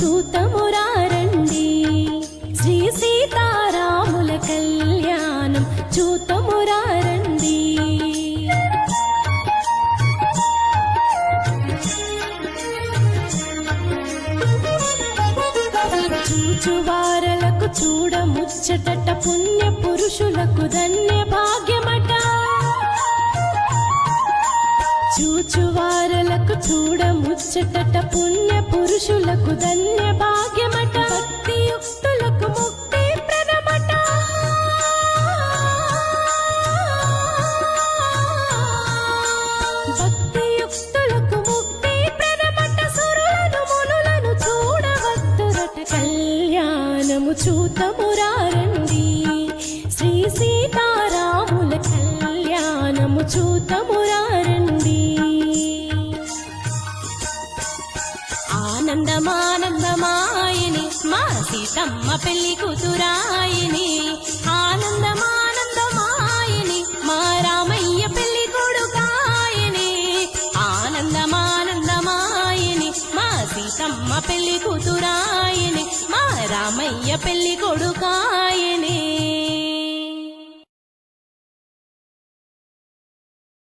చూతమురారండి శ్రీ సీతారాముల కళ్యాణం చూతమురారండి చూచువారలకు చూడముచ్చటట పుణ్య పురుషులకు ధన్య భాగ్యమట చూచువారలకు చూడముచ్చటట పుణ్య పురుషులకు ధన్య భాగ్యమట భక్తియుక్తులకు ముక్తి ప్రదమట భక్తియుక్తులకు ముక్తి ప్రదమట సురులను మునులను చూడవద్దురట కళ్యాణము చూతమురారండి శ్రీ సీతారాముల కళ్యాణము చూతమురారండి ఆనందమానందమాయని మా సీతమ్మ పెళ్లి కూతురాయని ఆనందమానందమాయని మా రామయ్య పెళ్లి కొడుకాయని ఆనందమానందమాయని మా సీతమ్మ పెళ్లి కూతురాయని మా రామయ్య పెళ్లి కొడుకా